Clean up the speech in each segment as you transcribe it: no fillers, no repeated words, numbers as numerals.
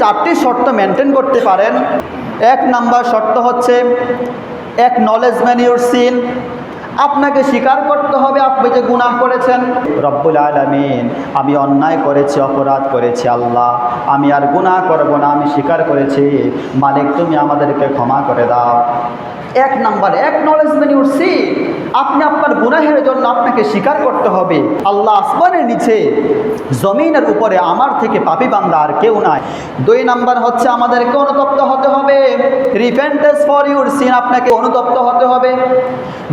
চারটি শর্ত মেনটেন করতে পারেন। 1 নাম্বার শর্ত হচ্ছে অ্যাকনলেজমেন্ট ইউর সিন। আপনাকে স্বীকার করতে হবে আপনি যে গুনাহ করেছেন। রব্বুল আলামিন, আমি অন্যায় করেছি, অপরাধ করেছি আল্লাহ, আমি আর গুনাহ করব না, আমি স্বীকার করেছি, মালিক তুমি আমাদেরকে ক্ষমা করে দাও। 1 নাম্বার অ্যাকনলেজমেন্ট ইউর সিন। আপনি আপনার গুনাহের জন্য আপনাকে স্বীকার করতে হবে আল্লাহ আসমানের নিচে জমিনের উপরে আমার থেকে পাপী বান্দা আর কেউ নাই। 2 নাম্বার হচ্ছে আমাদেরকে অনুতপ্ত হতে হবে। Repentance for your scene. আপনাকে অনুতপ্ত হতে হবে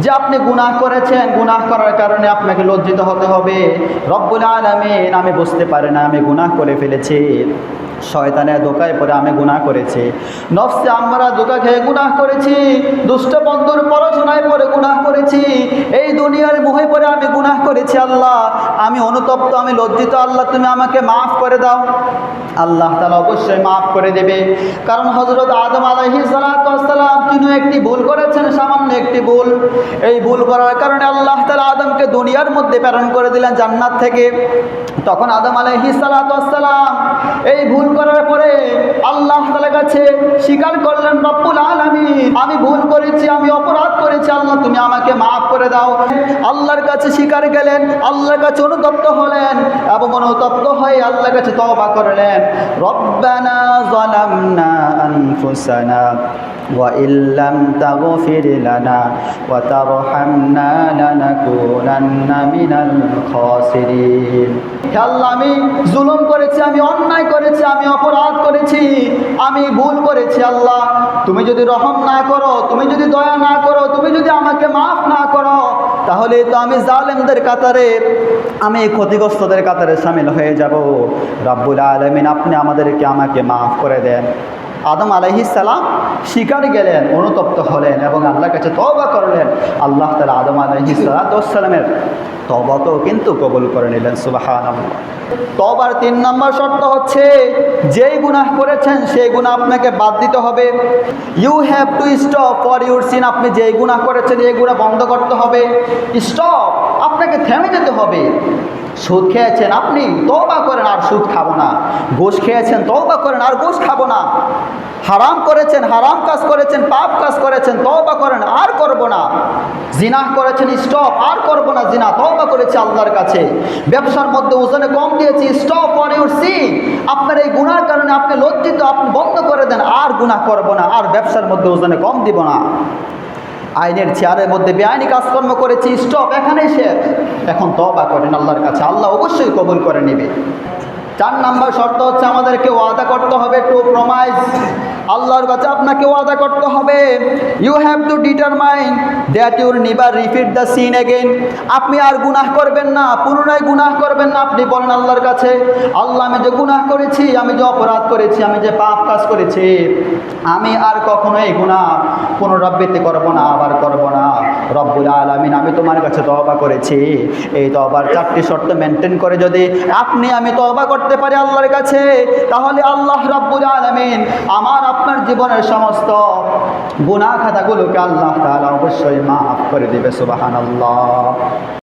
যে আপনি গুনাহ করেছেন, গুনাহ করার কারণে আপনাকে লজ্জিত হতে হবে। রব্বুল আলামিন, আমি বুঝতে পারি না আমি গুনাহ করে ফেলেছি, শয়তানের ধোকায় পড়ে আমি গুনাহ করেছি, নফসে আমরা ধোকা খেয়ে গুনাহ করেছি, দুষ্ট বন্ধুর পড়াশোনায় পড়ে গুনাহ করেছি, এই দুনিয়ার মোহে পড়ে আমি গুনাহ করেছি আল্লাহ, আমি অনুতপ্ত, আমি লজ্জিত, আল্লাহ তুমি আমাকে মাফ করে দাও। আল্লাহ তাআলা অবশ্যই মাফ করে দেবে, কারণ হযরত আদম আলাইহিস সালাতু ওয়াস সালাম তিনি একটি ভুল করেছেন, সামান্য একটি ভুল। এই ভুল করার কারণে আল্লাহ তাআলা আদমকে দুনিয়ার মধ্যে প্রেরণ করে দিলেন জান্নাত থেকে। তখন আদম আলাইহিস সালাতু ওয়াস সালাম এই ভুল করার পরে আল্লাহ তাআলার কাছে স্বীকার করলেন, রব্বুল আলামিন, আমি ভুল করেছি, আমি অপরাধ করেছি, আল্লাহ তুমি আমাকে মাফ করে দাও। আল্লাহর কাছে স্বীকার গেলেন, আল্লাহর কাছে অনুতপ্ত হলেন এবং অনুতপ্ত হয়ে আল্লাহর কাছে তওবা করলেন। রব্বানা যালামনা আনফুসানা ওয়া ইল্লাম তাগফির লানা ওয়া তারহামনা লানাকুনান্না মিনাল খাসিরিন। হে আল্লাহ, আমি জুলুম করেছি, আমি অন্যায় করেছি, আমি অপরাধ করেছি, আমি ভুল করেছি আল্লাহ, তুমি যদি রহম না করো, তুমি যদি দয়া না করো, তুমি যদি আমাকে মাফ না করো, তাহলে তো আমি জালেমদের কাতারে, আমি ক্ষতিগ্রস্তদের কাতারে শামিল হয়ে যাব। রব্বুল আলামিন, আপনি আমাকে মাফ করে দেন। আদম আলাইহিস সালাম স্বীকার গেলেন, অনুতপ্ত হলেন এবং আল্লাহর কাছে তওবা করলেন। আল্লাহ তাআলা আদম আলাইহিস সালামের তওবাকেও কিন্তু কবুল করে নিলেন। সুবহানাল্লাহ। তওবার 3 নম্বর শর্ত হচ্ছে যেই গুনাহ করেছেন সেই গুনাহ আপনাকে বাদ দিতে হবে। You have to stop for your sin. আপনি যেই গুনাহ করেছেন এই গুনাহ বন্ধ করতে হবে। স্টপ, আপনাকে থেমে যেতে হবে। সুদ খেয়েছেন আপনি, তওবা করেন আর সুদ খাবো না। ঘুষ খেয়েছেন, তওবা করেন আর ঘুষ খাবো না। হারাম করেছেন, হারাম কাজ করেছেন, পাপ কাজ করেছেন, তওবা করেন আর করব না। জিনাহ করেছেন, স্টপ, আর করব না জিনা, তওবা করেছি আল্লাহর কাছে। ব্যবসার মধ্যে ওজনে কম দিয়েছি, স্টপ ফর ইউর সিন। আপনার এই গুনার কারণে আপনি লজ্জিত, আপনি বন্ধ করে দেন, আর গুনাহ করব না, আর ব্যবসার মধ্যে ওজনে কম দিব না। আইনের চেয়ারের মধ্যে বেআইনি কাজকর্ম করেছি, স্টপ, এখানেই শেষ। এখন তওবা করেন আল্লাহর কাছে, আল্লাহ অবশ্যই কবুল করে নেবে। 4 নম্বর শর্ত হচ্ছে আমাদেরকে ওয়াদা করতে হবে, টু প্রমিস। আল্লাহর কাছে আপনাকে ওয়াদা করতে হবে। You have to determine that you will never repeat the sin again. আপনি আর গুনাহ করবেন না, পুনরায় গুনাহ করবেন না। আপনি বলেন আল্লাহর কাছে, আল্লাহ, আমি যে গুনাহ করেছি, আমি যে অপরাধ করেছি, আমি যে পাপ কাজ করেছি, আমি আর কখনো এই গুনাহ পুনরাবৃত্তি করব না, আবার করব না। রব্বুল আলামিন, আমি তোমার কাছে তওবা করেছি। এই তওবার 4টি শর্ত মেনটেন করে যদি আমি তওবা করতে পারি আল্লাহর কাছে, তাহলে আল্লাহ রব্বুল আলামিন আমার আপনার জীবনের সমস্ত গুনাহ খাতাগুলোকে আল্লাহ তাআলা অবশ্যই মাফ করে দিবে। সুবহানাল্লাহ।